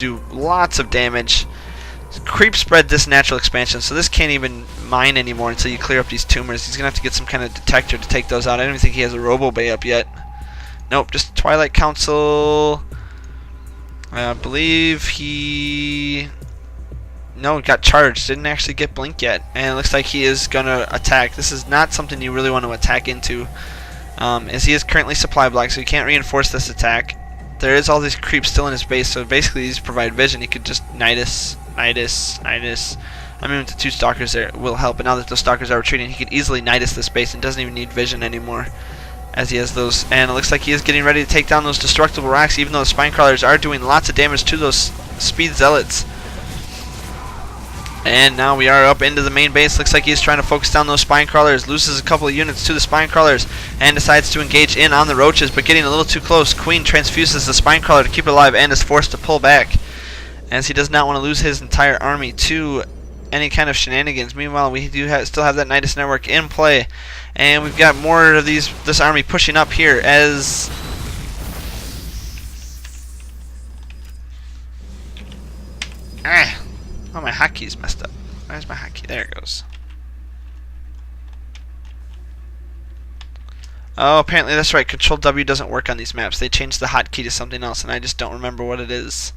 do lots of damage. Creep spread this natural expansion, so this can't even mine anymore until you clear up these tumors. He's gonna have to get some kind of detector to take those out. I don't even think he has a Robo Bay up yet. Nope, just Twilight Council. I believe he... No, got charged. Didn't actually get Blink yet. And it looks like he is gonna attack. This is not something you really want to attack into, as he is currently supply blocked, so you can't reinforce this attack. There is all these creeps still in his base, so basically these provide vision. He could just Nidus. I mean, with the 2 Stalkers there will help, but now that those Stalkers are retreating, he could easily Nidus this base and doesn't even need vision anymore, as he has those. And it looks like he is getting ready to take down those destructible rocks, even though the Spine Crawlers are doing lots of damage to those Speed Zealots. And now we are up into the main base. Looks like he's trying to focus down those Spine Crawlers. Loses a couple of units to the Spine Crawlers and decides to engage in on the Roaches, but getting a little too close. Queen transfuses the Spine Crawler to keep it alive and is forced to pull back, as he does not want to lose his entire army to any kind of shenanigans. Meanwhile, we do still have that Nidus network in play, and we've got more of this army pushing up here as oh, my hotkeys messed up. Where's my hotkey? There it goes. Oh, apparently that's right. Control W doesn't work on these maps. They changed the hotkey to something else, and I just don't remember what it is.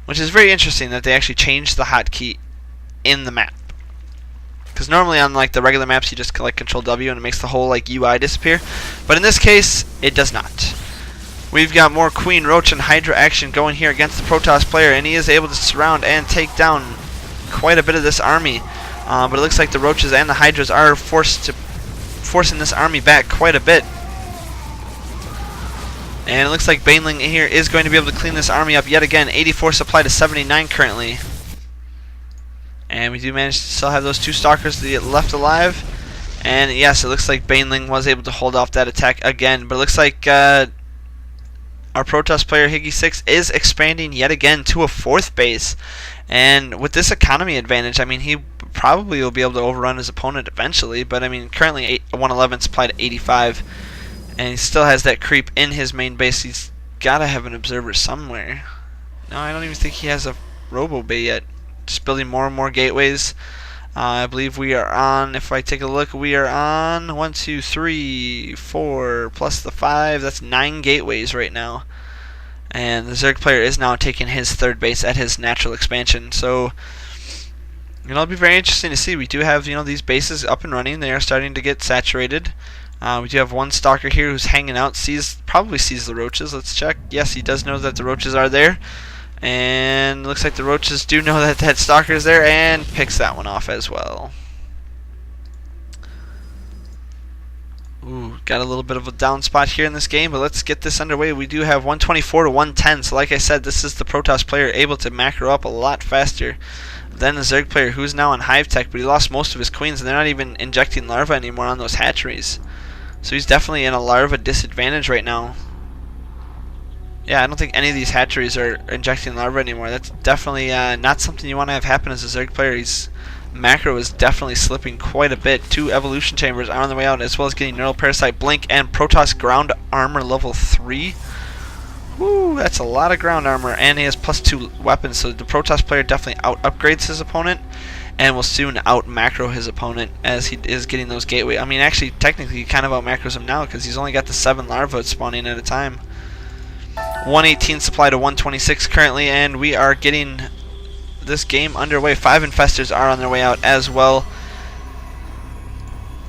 Which is very interesting that they actually changed the hotkey in the map. Because normally on like the regular maps you just collect Control W and it makes the whole like UI disappear. But in this case, it does not. We've got more Queen, Roach, and Hydra action going here against the Protoss player, and he is able to surround and take down quite a bit of this army. But it looks like the Roaches and the Hydras are forcing this army back quite a bit. And it looks like Baneling here is going to be able to clean this army up yet again. 84 supply to 79 currently. And we do manage to still have those 2 Stalkers left alive. And yes, it looks like Baneling was able to hold off that attack again. But it looks like our Protoss player higgie6 is expanding yet again to a 4th base. And with this economy advantage, I mean, he probably will be able to overrun his opponent eventually. But I mean, currently 111 supply to 85. And he still has that creep in his main base. He's got to have an observer somewhere. No, I don't even think he has a Robo Bay yet. Just building more and more gateways. I believe we are on, if I take a look, we are on 1, 2, 3, 4, plus the 5. That's 9 gateways right now. And the Zerg player is now taking his 3rd base at his natural expansion. So, you know, it'll be very interesting to see. We do have, you know, these bases up and running. They are starting to get saturated. We do have one Stalker here who's hanging out, probably sees the Roaches. Let's check. Yes, he does know that the Roaches are there. And looks like the Roaches do know that that Stalker is there and picks that one off as well. Ooh, got a little bit of a down spot here in this game, but let's get this underway. We do have 124 to 110, so like I said, this is the Protoss player able to macro up a lot faster than the Zerg player, who's now on Hive Tech, but he lost most of his queens, and they're not even injecting larvae anymore on those hatcheries. So he's definitely in a larva disadvantage right now. Yeah, I don't think any of these hatcheries are injecting larvae anymore. That's definitely not something you want to have happen as a Zerg player. His macro is definitely slipping quite a bit. 2 evolution chambers are on the way out, as well as getting Neural Parasite, Blink, and Protoss ground armor level 3. Woo, that's a lot of ground armor, and he has +2 weapons, so the Protoss player definitely out-upgrades his opponent, and will soon out-macro his opponent as he is getting those gateway. I mean, actually, technically, he kind of out-macros him now, because he's only got the 7 larvae spawning at a time. 118 supply to 126 currently, and we are getting this game underway. 5 infestors are on their way out as well.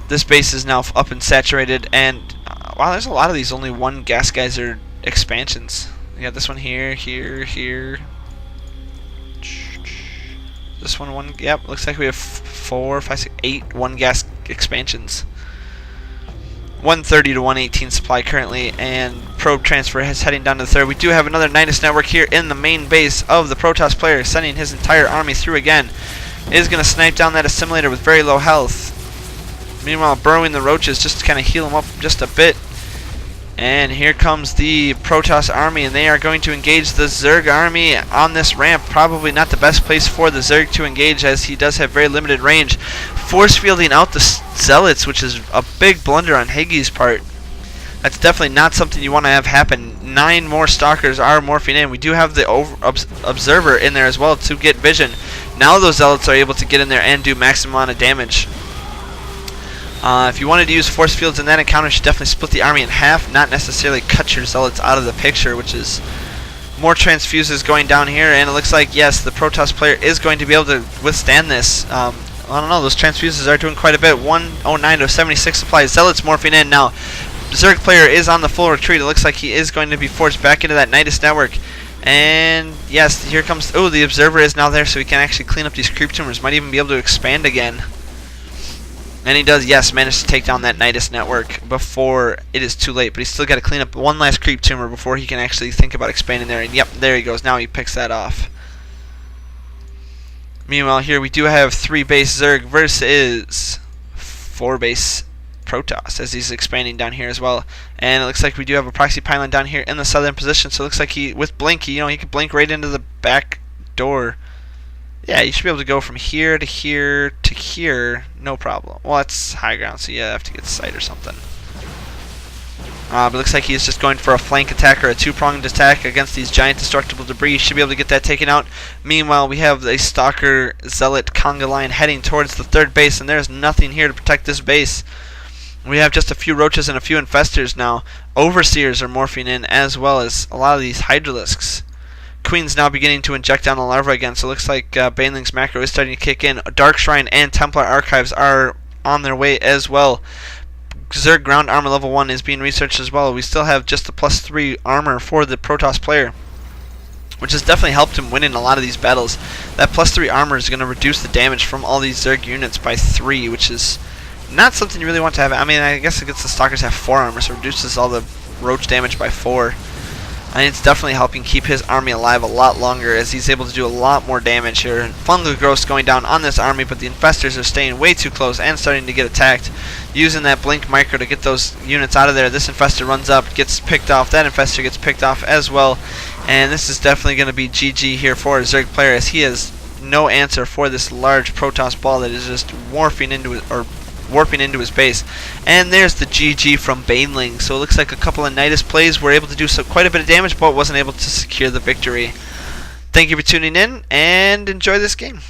This base is now up and saturated, and wow, there's a lot of these only 1 gas geyser expansions. We got this one here, here. This one, yep, looks like we have 4, 5, 6, 8 1 gas expansions. 130 to 118 supply currently, and probe transfer is heading down to the 3rd. We do have another Nidus network here in the main base of the Protoss player, sending his entire army through again. Is going to snipe down that assimilator with very low health. Meanwhile, burrowing the Roaches just to kind of heal him up just a bit. And here comes the Protoss army, and they are going to engage the Zerg army on this ramp. Probably not the best place for the Zerg to engage, as he does have very limited range. Force fielding out the Zealots, which is a big blunder on Higgie's part. That's definitely not something you want to have happen. 9 more stalkers are morphing in. We do have the observer in there as well to get vision. Now those zealots are able to get in there and do maximum amount of damage. If you wanted to use force fields in that encounter, you should definitely split the army in half, not necessarily cut your zealots out of the picture, which is more transfuses going down here. And it looks like, yes, the Protoss player is going to be able to withstand this. I don't know, those transfuses are doing quite a bit. 109 to 76 supplies. Zealots morphing in now. Zerg player is on the full retreat. It looks like he is going to be forced back into that Nidus network. And yes, here comes... Oh, the observer is now there, so he can actually clean up these creep tumors. Might even be able to expand again. And he does, yes, manage to take down that Nidus network before it is too late. But he's still got to clean up one last creep tumor before he can actually think about expanding there. And yep, there he goes. Now he picks that off. Meanwhile, here we do have 3 base Zerg versus 4 base Protoss as he's expanding down here as well. And it looks like we do have a proxy pylon down here in the southern position. So it looks like he, with blink, he could blink right into the back door. Yeah, you should be able to go from here to here to here, no problem. Well, it's high ground, so you have to get sight or something. But it looks like he's just going for a flank attack or a 2-pronged attack against these giant destructible debris. Should be able to get that taken out. Meanwhile, we have a Stalker Zealot conga line heading towards the 3rd base, and there's nothing here to protect this base. We have just a few roaches and a few infestors now. Overseers are morphing in, as well as a lot of these Hydralisks. Queen's now beginning to inject down the larva again, so it looks like Baneling's macro is starting to kick in. Dark Shrine and Templar Archives are on their way as well. Zerg ground armor level 1 is being researched as well. We still have just the +3 armor for the Protoss player, which has definitely helped him win in a lot of these battles. That +3 armor is going to reduce the damage from all these Zerg units by 3, which is not something you really want to have. I mean, I guess against the Stalkers have 4 armor, so it reduces all the roach damage by 4. And it's definitely helping keep his army alive a lot longer as he's able to do a lot more damage here. Fungal growth going down on this army, but the infestors are staying way too close and starting to get attacked. Using that blink micro to get those units out of there. This infestor runs up, gets picked off. That infestor gets picked off as well. And this is definitely going to be GG here for a Zerg player, as he has no answer for this large Protoss ball that is just warping into his base. And there's the GG from Baneling. So it looks like a couple of Nidus plays were able to do quite a bit of damage, but wasn't able to secure the victory. Thank you for tuning in, and enjoy this game.